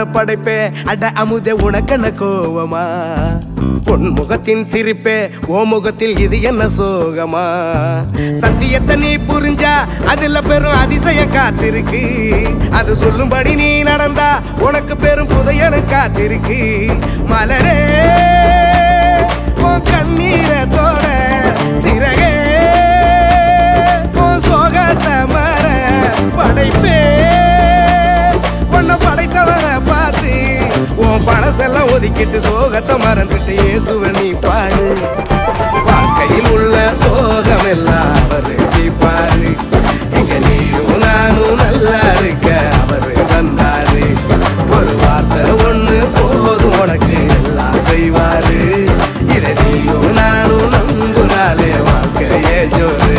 படைப்பே அட அமுதே உனக்கென்ன கோவமா பொன்முகத்தின் சிரிப்பே ஓ முகத்தில் இது என்ன சோகமா சத்தியத்தை நீ புரிஞ்சா அதுல பெரும் அதிசயம் காத்திருக்கு அது சொல்லும்படி நீ நடந்தா உனக்கு பெரும் புதையலும் காத்திருக்கு மலரே உன் கண்ணீரத்தோட சிறகே உன் சோகத்தை மற படைப்பே உன்னை படைத்தவரை பார்த்து உன் பழசெல்லாம் ஒதுக்கிட்டு சோகத்தை மறந்துட்டு இயேசுவை நீ பாடு வாழ்க்கையில் உள்ள சோகம் எல்லாம் அவரு தீர்ப்பாரு இங்க நீயும் நானும் நல்லா இருக்க அவரு வந்தாரு ஒரு வார்த்தை ஒண்ணு போதும் உனக்கு எல்லாம் செய்வாரு இதை நீயும் நானும் நம்புனாலே வாழ்க்கையே ஜோரு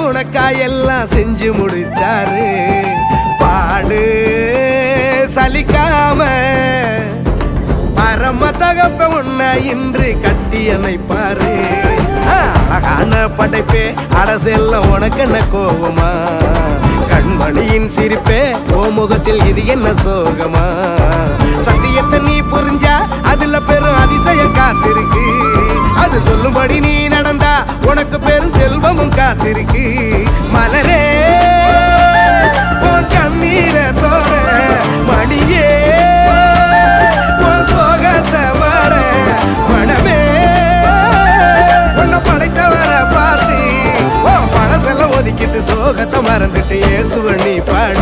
உனக்காயெல்லாம் செஞ்சு முடிச்சாரு பாடு சலிக்காம பரம தகப்ப உன்னை இன்று கட்டி அணைப்பாரு அழகான படைப்பே அரசெல்லாம் உனக்கு என்ன கோவமா கண்மணியின் சிரிப்பே ஓ முகத்தில் இது என்ன சோகமா சத்தியத்தை நீ புரிஞ்சா அதுல பெரும் அதிசயம் காத்திருக்கு அது சொல்லும்படி நீ நடந்தா உனக்கு பெரும் செல்வமும் காத்திருக்கு மலரே உன் கண்ணீரத்தோட மணியே உன் சோகத்தை மற பணமே உன்னை படைத்தவரை பார்த்து உன் பழசெல்லாம் ஒதுக்கிட்டு சோகத்தை மறந்துட்டு இயேசுவை நீ பாடு